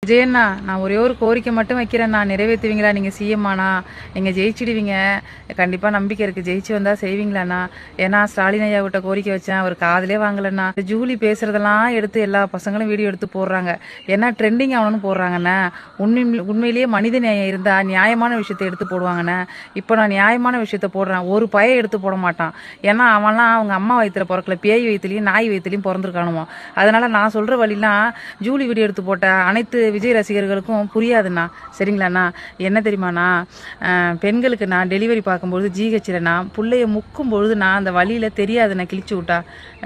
விஜயண்ணா, நான் ஒரே ஒரு கோரிக்கை மட்டும் வைக்கிறேண்ணா, நிறைவேற்றுவீங்களா? நீங்கள் சிஎம்மாண்ணா, நீங்கள் ஜெயிச்சிடுவீங்க. கண்டிப்பாக நம்பிக்கை இருக்குது, ஜெயிச்சு வந்தால் செய்வீங்களாண்ணா? ஏன்னா ஸ்டாலின் ஐயா கிட்ட கோரிக்கை வச்சேன், அவர் காதலே வாங்கலண்ணா. ஜூலி பேசுறதெல்லாம் எடுத்து எல்லா பசங்களும் வீடியோ எடுத்து போடுறாங்க, ஏன்னா ட்ரெண்டிங் ஆகணும்னு போடுறாங்கண்ணா. உண்மையிலேயே மனித நியாயம் இருந்தால் நியாயமான விஷயத்த எடுத்து போடுவாங்கண்ணா. இப்போ நான் நியாயமான விஷயத்த போடுறேன், ஒரு பைய எடுத்து போட மாட்டான். ஏன்னா அவன்லாம் அவங்க அம்மா வயிற்றுல பிறக்கல, பேய் வயிற்றுலையும் நாய் வயிற்றுலையும் பிறந்திருக்கானுமோ. அதனால நான் சொல்கிற வழிலாம் ஜூலி வீடியோ எடுத்து போட்ட அனைத்து விஜய் ரசிகர்களுக்கும் புரியாதுண்ணா. சரிங்களாண்ணா? என்ன தெரியுமாண்ணா, பெண்களுக்கு நான் டெலிவரி பார்க்கும்பொழுது ஜிஹெச்சில்ண்ணா பிள்ளைய முக்கும் பொழுது நான் அந்த வழியில் தெரியாதுண்ணா, கிழிச்சு விட்டா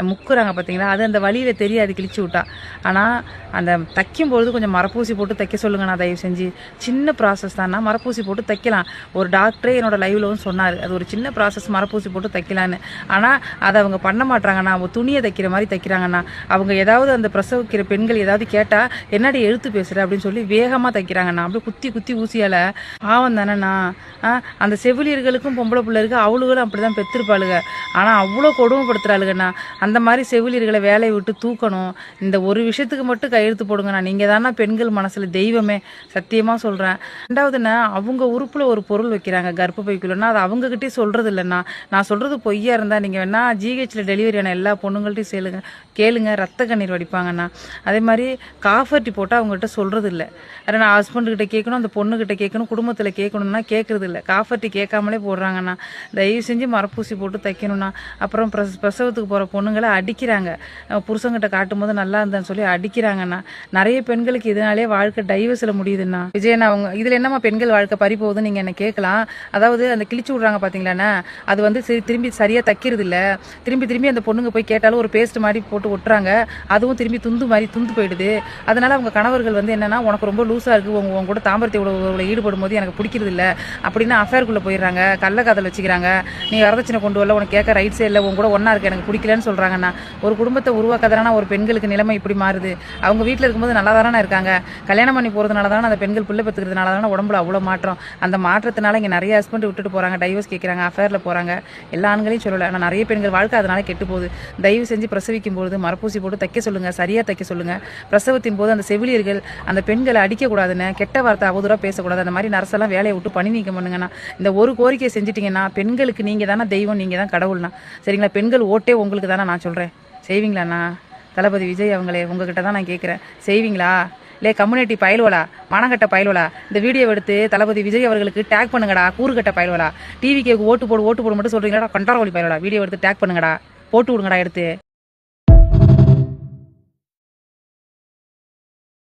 முக்குறாங்க பார்த்தீங்களா, அது அந்த வழியில் தெரியாது, கிழிச்சு விட்டா. ஆனால் அந்த தைக்கும் பொழுது கொஞ்சம் மரப்பூசி போட்டு தைக்க சொல்லுங்கண்ணா தயவு செஞ்சு. சின்ன ப்ராசஸ் தான்ண்ணா, மரப்பூசி போட்டு தைக்கலாம். ஒரு டாக்டரே என்னோட லைவ்லவும் சொன்னார், அது ஒரு சின்ன ப்ராசஸ், மரப்பூசி போட்டு தைக்கலான்னு. ஆனால் அதை அவங்க பண்ண மாட்டாங்கண்ணா, அவங்க துணியை தைக்கிற மாதிரி தைக்கிறாங்கண்ணா. அவங்க ஏதாவது அந்த பிரசவிக்கிற பெண்கள் ஏதாவது கேட்டால் என்னடி எழுத்து பேசுகிற அப்படின்னு சொல்லி வேகமாக தைக்கிறாங்கண்ணா. அப்படியே குத்தி குத்தி ஊசியால். பாவம் தானேண்ணா. அந்த செவிலியர்களுக்கும் பொம்பளை பிள்ளைகளுக்கு அவளுகளும் அப்படி தான் பெற்றிருப்பாளுங்க. ஆனால் அவ்வளோ கொடுமைப்படுத்துகிறாளுங்கண்ணா. அந்த மாதிரி செவிலியர்களை வேலையை விட்டு தூக்கணும். இந்த ஒரு விஷயத்துக்கு மட்டும் கையெழுத்து போடுங்கண்ணா. நீங்கள் தானே பெண்கள் மனசில் தெய்வமே, சத்தியமாக சொல்கிறேன். ரெண்டாவதுண்ணா, அவங்க உறுப்பில் ஒரு பொருள் வைக்கிறாங்க கர்ப்பப்பைக்குள்ளன்னா, அது அவங்ககிட்டே சொல்கிறது இல்லைண்ணா. நான் சொல்கிறது பொய்யா இருந்தால் நீங்கள் வேணா ஜிஹெச்சில் டெலிவரி ஆன எல்லா பொண்ணுங்கள்ட்டையும் கேளுங்க, ரத்த கண்ணீர் வடிப்பாங்கண்ணா. அதே மாதிரி காஃபர்ட்டி போட்டால் அவங்ககிட்ட சொல்கிறது இல்லை. அதை நான் ஹஸ்பண்டுக்கிட்ட கேட்கணும், அந்த பொண்ணுக்கிட்ட கேட்கணும், குடும்பத்தில் கேட்கணும்னா கேட்குறது இல்லை. காஃபர்ட்டி கேட்காமலே போடுறாங்கண்ணா. தயவு செஞ்சு மரப்பூசி போட்டு தைக்கணும்ண்ணா. அப்புறம் பிரசவத்துக்கு போகிற பொண்ணுங்களை அடிக்கிறாங்க, புருஷங்கிட்ட காட்டும்போது நல்லா இருந்தான்னு சொல்லி அடிக்கிறாங்கண்ணா. நிறைய பெண்களுக்கு இதனாலே வாழ்க்கை டைவர்ஸில் முடியுதுண்ணா. விஜயண்ணா, அவங்க இதில் என்னம்மா பெண்கள் வாழ்க்கை பறி போகுதுன்னு நீங்கள் என்ன கேட்கலாம். அதாவது அந்த கிழிச்சு விட்றாங்க பார்த்தீங்களாண்ணா, அது வந்து திரும்பி சரியாக தைக்கிறது இல்லை. திரும்பி அந்த பொண்ணுங்க போய் கேட்டாலும் ஒரு பேஸ்ட் மாதிரி போட்டு ஒட்டுறாங்க, அதுவும் திரும்பி துண்டு மாதிரி துண்டு போயிடுது. அதனால அவங்க கணவர்கள் வந்து என்னன்னா, உனக்கு ரொம்ப லூஸாக இருக்குது, உங்க கூட தாம்பரத்தை உறவுகளை ஈடுபடும் போது எனக்கு பிடிக்கிறது இல்லை அப்படின்னா அஃபேருக்குள்ளே போயிடுறாங்க, கள்ளக்காதல் வச்சுக்கிறாங்க. நீ வரதட்சணை கொண்டு வரல, உனக்கு கேட்க ரைட்ஸே இல்லை, உங்க கூட ஒன்றா இருக்கு, எனக்கு பிடிக்கலன்னு சொல்கிறாங்கண்ணா. ஒரு குடும்பத்தை உருவாக்காதானா ஒரு பெண்களுக்கு நிலைமை இப்படி மாறுது. அவங்க வீட்டில் இருக்கும்போது நல்லா தானே இருக்காங்க, கல்யாணம் பண்ணி போகிறதுனால தானே அந்த பெண்கள் பிள்ளை பெற்றுக்கிறதுனால தானே உடம்புல அவ்வளோ மாற்றம். அந்த மாற்றத்தினால இங்கே நிறைய ஹஸ்பண்ட் விட்டுட்டு போகிறாங்க, டைவர்ஸ் கேட்குறாங்க, அஃபேரில் போகிறாங்க. எல்லா ஆண்களையும் சொல்லலை, ஆனால் நிறைய பெண்கள் வாழ்க்கை அதனால கெட்டு போகுது. தயவு செஞ்சு பிரசவிக்கும் போது மரப்பூசி போட்டு தைக்க சொல்லுங்கள், சரியாக தைக்க சொல்லுங்கள். பிரசவத்தின் போது அந்த செவிலியர்கள் அந்த பெண்களை அடிக்கக்கூடாதுன்னு, கெட்ட வார்த்தை அவதூறாக பேசக்கூடாது. அந்த மாதிரி நர்ஸெல்லாம் வேலையை விட்டு பணி நீக்கம் பண்ணுங்கண்ணா. இந்த ஒரு கோரிக்கையை செஞ்சுட்டிங்கன்னா பெண்களுக்கு நீங்கள் தானே தெய்வம், நீங்கள் தான் கடவுள்ண்ணா. சரிங்களா? பெண்கள் ஓட்டே உங்களுக்கு தானே நான் சொல்கிறேன். செய்வீங்களாண்ணா? தளபதி விஜய் அவங்களே உங்ககிட்ட தான் நான் கேட்குறேன், செய்வீங்களா? இல்லை கம்யூனிட்டி பயல்வலா, மனங்கட்ட பயல்வலா, இந்த வீடியோ எடுத்து தளபதி விஜய் அவர்களுக்கு டேக் பண்ணுங்கடா. கூறுகட்ட பயல்வலா, டிவிக்கு ஓட்டு போடு மட்டும் சொல்கிறீங்களா? கண்டாரவழி பயல்வலா, வீடியோ எடுத்து டேக் பண்ணுங்கடா, போட்டு விடுங்கடா எடுத்து.